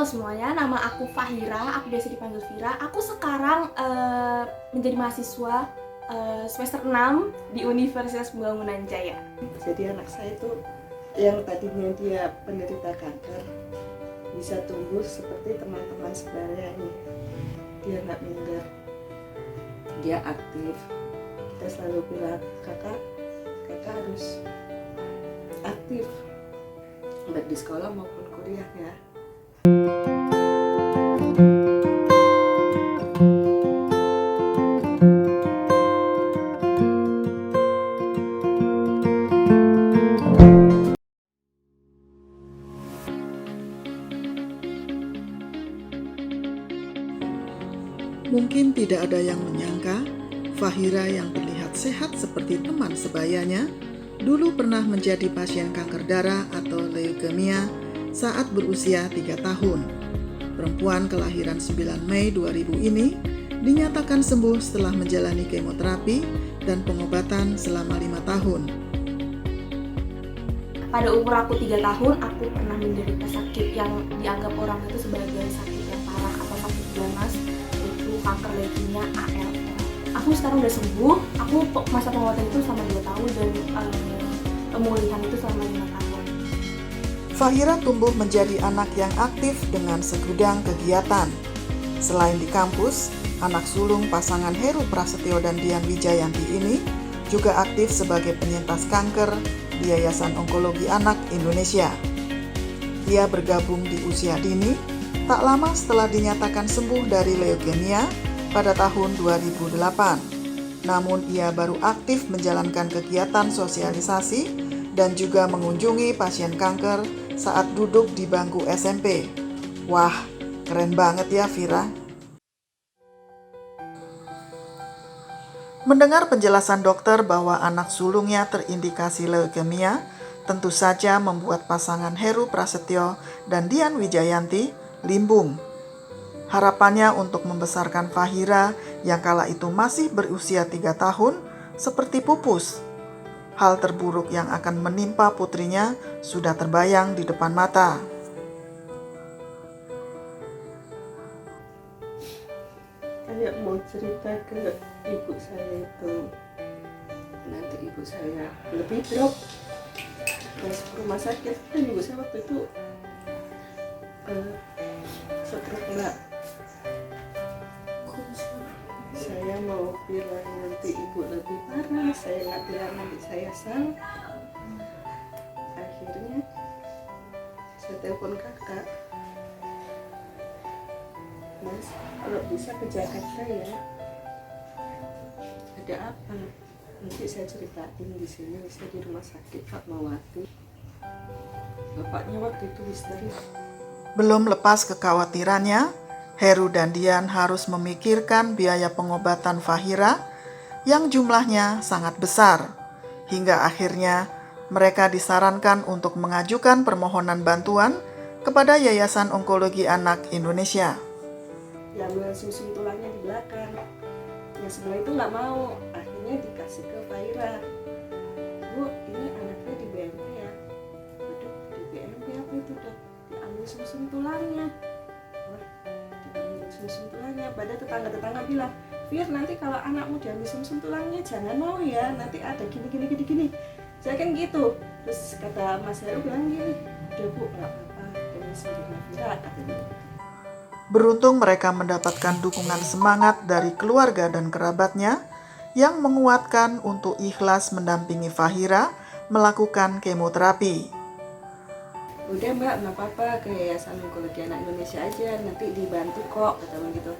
semuanya, nama aku Fahira, aku biasa dipanggil Vira. Aku sekarang menjadi mahasiswa semester 6 di Universitas Pembangunan Jaya. Jadi anak saya itu yang tadinya dia penderita kanker bisa tumbuh seperti teman-teman sebayanya. Dia nggak minder, dia aktif. Kita selalu bilang, kakak harus aktif baik di sekolah maupun kuliah ya. Mungkin tidak ada yang menyangka, Fahira yang terlihat sehat seperti teman sebayanya, dulu pernah menjadi pasien kanker darah atau leukemia saat berusia 3 tahun. Perempuan kelahiran 9 Mei 2000 ini dinyatakan sembuh setelah menjalani kemoterapi dan pengobatan selama 5 tahun. Pada umur aku 3 tahun, aku pernah menderita sakit yang dianggap orang itu sebagai sakit yang parah atau sakit ganas, yaitu kanker leukemia ALL. Aku sekarang udah sembuh, aku masa pengobatan itu selama 2 tahun dan pemulihan itu selama 5 tahun. Fahira tumbuh menjadi anak yang aktif dengan segudang kegiatan. Selain di kampus, anak sulung pasangan Heru Prasetyo dan Dian Wijayanti ini juga aktif sebagai penyintas kanker di Yayasan Onkologi Anak Indonesia. Ia bergabung di usia dini, tak lama setelah dinyatakan sembuh dari leukemia pada tahun 2008. Namun ia baru aktif menjalankan kegiatan sosialisasi dan juga mengunjungi pasien kanker saat duduk di bangku SMP. Wah, keren banget ya Vira. Mendengar penjelasan dokter bahwa anak sulungnya terindikasi leukemia, tentu saja membuat pasangan Heru Prasetyo dan Dian Wijayanti limbung. Harapannya untuk membesarkan Fahira yang kala itu masih berusia 3 tahun seperti pupus. Hal terburuk yang akan menimpa putrinya sudah terbayang di depan mata. Kayak mau cerita ke ibu saya itu, nanti ibu saya lebih drop masuk rumah sakit. Dan ibu saya waktu itu stroke mbak. Saya mau bilang nanti ibu lebih parah, saya nggak bilang nanti saya salah. Akhirnya saya telepon kakak, Mas, kalau bisa ke Jakarta ya. Ada apa? Nanti saya ceritain di sini. Saya di rumah sakit Fatmawati. Bapaknya waktu itu histeris. Belum lepas kekhawatirannya, Heru dan Dian harus memikirkan biaya pengobatan Fahira yang jumlahnya sangat besar. Hingga akhirnya mereka disarankan untuk mengajukan permohonan bantuan kepada Yayasan Onkologi Anak Indonesia. Yang susun tulangnya di belakang, yang sebelah itu nggak mau. Akhirnya dikasih ke Fahira. Bu, ini anaknya di BMP ya. Waduh, di BMP apa itu dok? Diambil susun tulangnya. Wah, diambil susun tulangnya. Padahal tetangga-tetangga bilang, Fir, nanti kalau anakmu diambil susun tulangnya jangan mau ya, nanti ada gini. Saya kan gitu. Terus kata Mas Heru bilang gini, udah bu, nggak apa-apa, demi sendiri Fira, katanya. Beruntung mereka mendapatkan dukungan semangat dari keluarga dan kerabatnya yang menguatkan untuk ikhlas mendampingi Fahira melakukan kemoterapi. Udah mbak, nggak apa-apa, ke Yayasan Onkologi Anak Indonesia aja, nanti dibantu kok, kata begitu.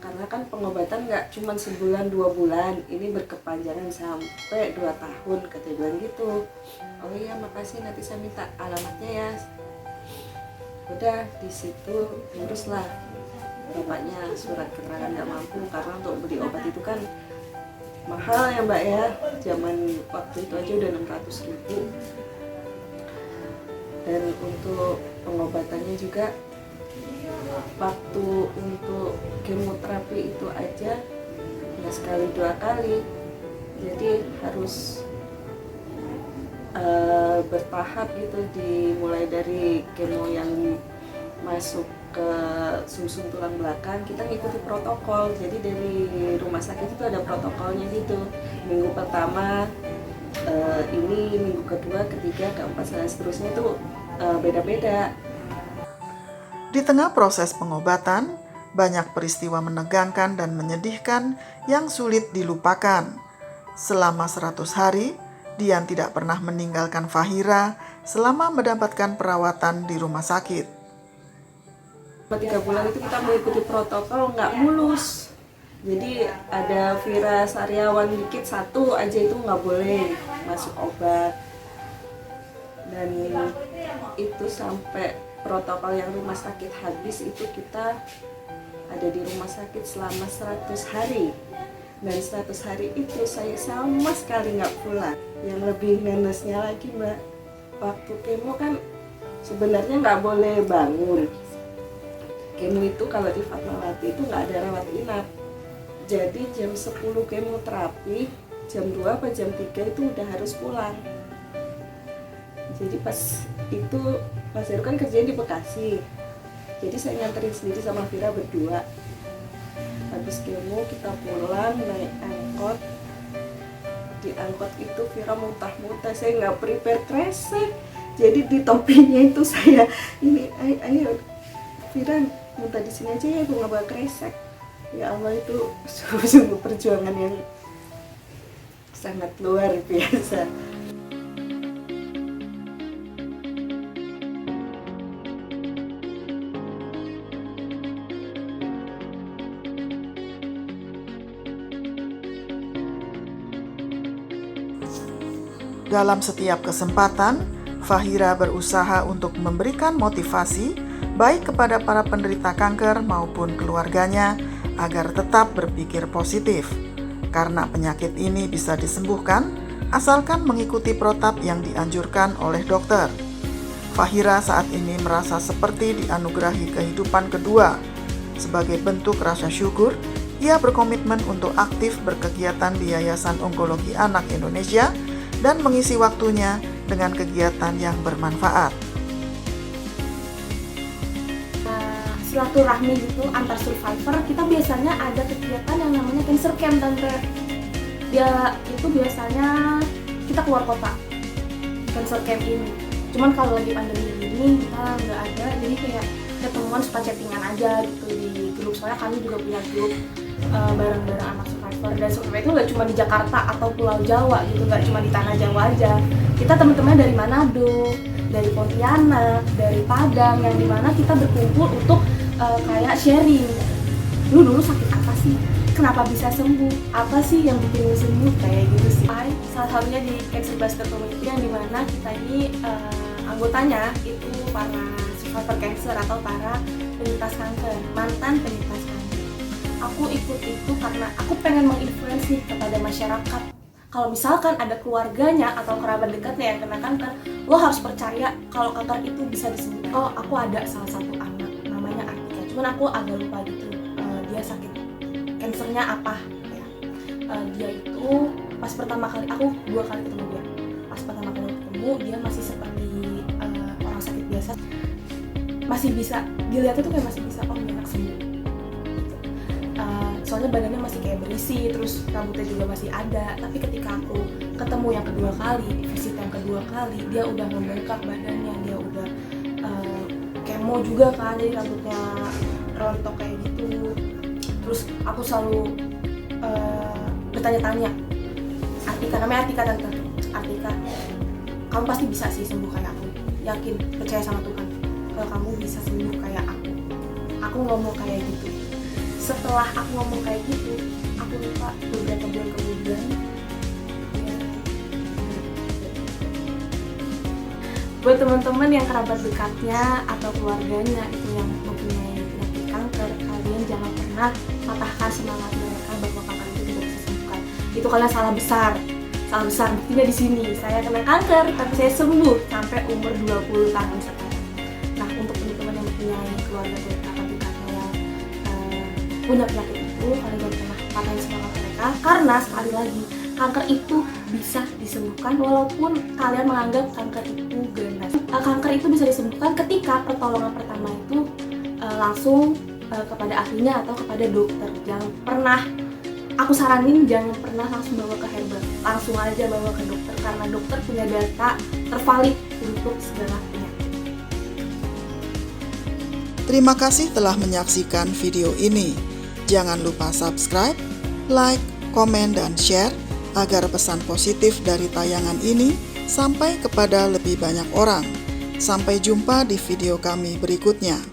Karena kan pengobatan nggak cuma sebulan 2 bulan, ini berkepanjangan sampai 2 tahun, kata bilang gitu. Oh iya, makasih, nanti saya minta alamatnya ya. Udah, di situ uruslah bapaknya surat keterangan nggak mampu, karena untuk beli obat itu kan mahal ya mbak ya. Zaman waktu itu aja udah 600.000. Dan untuk pengobatannya juga, waktu untuk kemoterapi itu aja ya sekali 2 kali, jadi harus bertahap gitu, dimulai dari kemo yang masuk ke sumsum tulang belakang, kita ngikuti protokol. Jadi dari rumah sakit itu ada protokolnya gitu. Minggu pertama ini, minggu kedua, ketiga, keempat, dan seterusnya itu beda-beda. Di tengah proses pengobatan, banyak peristiwa menegangkan dan menyedihkan yang sulit dilupakan. Selama 100 hari, Dian tidak pernah meninggalkan Fahira selama mendapatkan perawatan di rumah sakit. 3 bulan itu kita mengikuti protokol, nggak mulus. Jadi ada virus sariawan dikit, 1 aja itu nggak boleh masuk obat. Dan itu sampai protokol yang rumah sakit habis itu kita ada di rumah sakit selama 100 hari. Dan 100 hari itu saya sama sekali nggak pulang. Yang lebih minusnya lagi, Mbak, waktu kemo kan sebenarnya nggak boleh bangun. Kemo itu kalau di Fatmawati itu nggak ada rawat inap. Jadi jam 10 kemoterapi, jam 2 apa jam 3 itu udah harus pulang. Jadi pas itu Mas Heru kan kerjanya di Bekasi. Jadi saya nganterin sendiri sama Vira berdua. Habis kemo kita pulang naik angkot. Di angkot itu Vira muntah-muntah, saya nggak prepare kresek. Jadi di topinya itu saya ini ayo Vira muntah di sini aja ya, gue nggak bawa kresek. Ya Allah, itu sungguh perjuangan yang sangat luar biasa. Dalam setiap kesempatan, Fahira berusaha untuk memberikan motivasi baik kepada para penderita kanker maupun keluarganya agar tetap berpikir positif. Karena penyakit ini bisa disembuhkan asalkan mengikuti protap yang dianjurkan oleh dokter. Fahira saat ini merasa seperti dianugerahi kehidupan kedua. Sebagai bentuk rasa syukur, ia berkomitmen untuk aktif berkegiatan di Yayasan Onkologi Anak Indonesia dan mengisi waktunya dengan kegiatan yang bermanfaat. Silaturahmi gitu antar survivor, kita biasanya ada kegiatan yang namanya cancer camp, Tante. Dia itu biasanya kita keluar kota cancer camp ini. Cuman kalau lagi pandemi ini kita nggak ada, jadi kayak ketemuan suka chattingan aja gitu di grup. Soalnya kami juga punya grup bareng-bareng anak survivor, dan survivor itu nggak cuma di Jakarta atau Pulau Jawa gitu, nggak cuma di tanah Jawa aja. Kita teman-teman dari Manado, dari Pontianak, dari Padang, yang dimana kita berkumpul untuk kayak sharing. Lu dulu sakit apa sih? Kenapa bisa sembuh? Apa sih yang bikin lu sembuh? Kayak gitu sih. Salah satunya di Cancer Buster Community, yang dimana kita ini anggotanya itu para survivor cancer atau para penyintas kanker, mantan penyintas kanker. Aku ikut itu karena aku pengen menginfluensi kepada masyarakat. Kalau misalkan ada keluarganya atau kerabat dekatnya yang kena kanker, lo harus percaya kalau kanker itu bisa disembuhkan. Oh, aku ada salah satu anak namanya Artika, cuman aku agak lupa gitu dia sakit kansernya apa ya. Dia itu pas pertama kali, aku 2 kali ketemu dia. Pas pertama kali ketemu dia masih seperti orang sakit biasa, masih bisa dilihat itu kayak masih bisa dia anak sembuh gitu. Soalnya badannya masih kayak berisi, terus rambutnya juga masih ada. Tapi ketika aku ketemu yang kedua kali, visit yang kedua kali, dia udah membengkak badannya, dia udah kemo juga kan, jadi rambutnya rontok kayak gitu. Terus aku selalu bertanya-tanya, Artika, namanya Artika, Tante. Artika, kamu pasti bisa sih sembuh kayak aku. Yakin, percaya sama Tuhan kalau kamu bisa sembuh kayak aku. Aku ngomong kayak gitu. Setelah aku ngomong kayak gitu, aku lupa beberapa bulan kemudian ya. Buat teman-teman yang kerabat dekatnya atau keluarganya itu yang mempunyai penyakit kanker, kalian jangan pernah patahkan semangat mereka bahwa kanker itu tidak bisa sembuhkan. Itu kalian salah besar. Salah besar, buktinya di sini. Saya kena kanker tapi saya sembuh sampai umur 20 tahun sekarang. Nah, untuk teman-teman yang mempunyai keluarga kerabat dekatnya yang punya penyakit itu, kalian jangan pernah patahin semangat mereka, karena sekali lagi kanker itu bisa disembuhkan walaupun kalian menganggap kanker itu ganas. Kanker itu bisa disembuhkan ketika pertolongan pertama itu langsung kepada ahlinya atau kepada dokter. Jangan pernah, aku saranin jangan pernah langsung bawa ke herbal, langsung aja bawa ke dokter karena dokter punya data tervalid untuk segala penyakit. Terima kasih telah menyaksikan video ini. Jangan lupa subscribe, like, komen, dan share agar pesan positif dari tayangan ini sampai kepada lebih banyak orang. Sampai jumpa di video kami berikutnya.